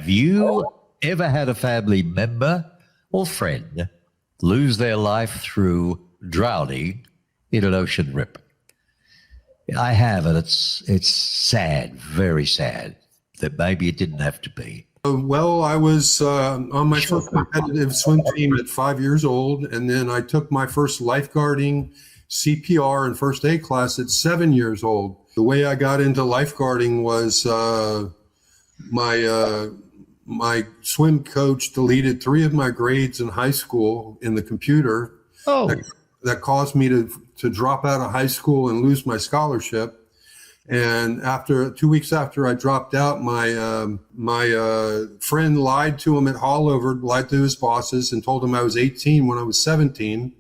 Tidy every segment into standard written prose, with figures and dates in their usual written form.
Have you ever had a family member or friend lose their life through drowning in an ocean rip? I have, and it's sad, very sad, that maybe it didn't have to be. Well, I was on my first competitive swim team at 5 years old, and then I took my first lifeguarding, CPR, and first aid class at 7 years old. The way I got into lifeguarding was my swim coach deleted 3 of my grades in high school in the computer. Oh, That caused me to drop out of high school and lose my scholarship. And after 2 weeks after I dropped out, my friend lied to him at Hallover, lied to his bosses, and told him I was 18 when I was 17.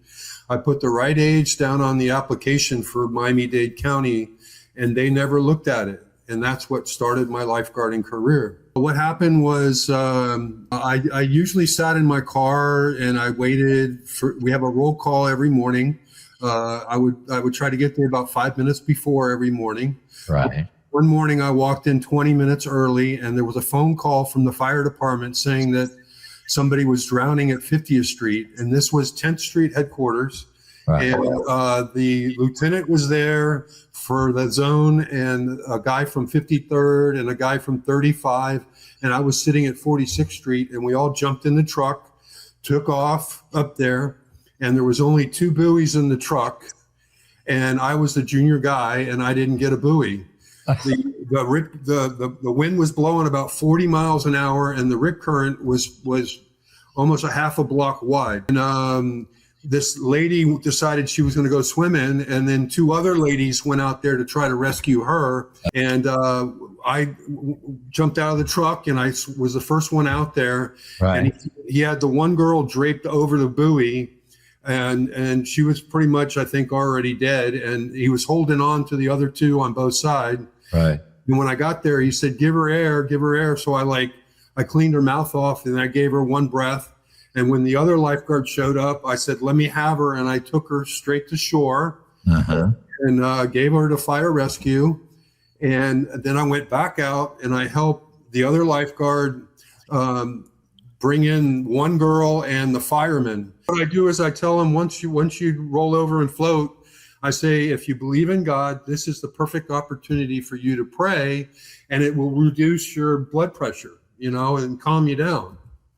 I put the right age down on the application for Miami-Dade County, and they never looked at it. And that's what started my lifeguarding career. What happened was I usually sat in my car and I waited for, we have a roll call every morning. I would try to get there about 5 minutes before every morning. right. One morning I walked in 20 minutes early, and there was a phone call from the fire department saying that somebody was drowning at 50th Street, and this was 10th Street headquarters. Right. And the lieutenant was there for the zone, and a guy from 53rd and a guy from 35. And I was sitting at 46th Street, and we all jumped in the truck, took off up there, and there was only 2 buoys in the truck. And I was the junior guy, and I didn't get a buoy. The wind was blowing about 40 miles an hour, and the rip current was almost a half a block wide. And this lady decided she was going to go swimming, and then 2 other ladies went out there to try to rescue her. And I jumped out of the truck, and I was the first one out there. Right. And he had the one girl draped over the buoy, and she was pretty much, I think, already dead. And he was holding on to the other 2 on both sides. Right. And when I got there, he said, give her air, give her air. So I cleaned her mouth off, and I gave her 1 breath. And when the other lifeguard showed up, I said, let me have her. And I took her straight to shore and gave her to fire rescue. And then I went back out and I helped the other lifeguard bring in 1 girl and the fireman. What I do is I tell them, once you roll over and float, I say, if you believe in God, this is the perfect opportunity for you to pray, and it will reduce your blood pressure, and calm you down.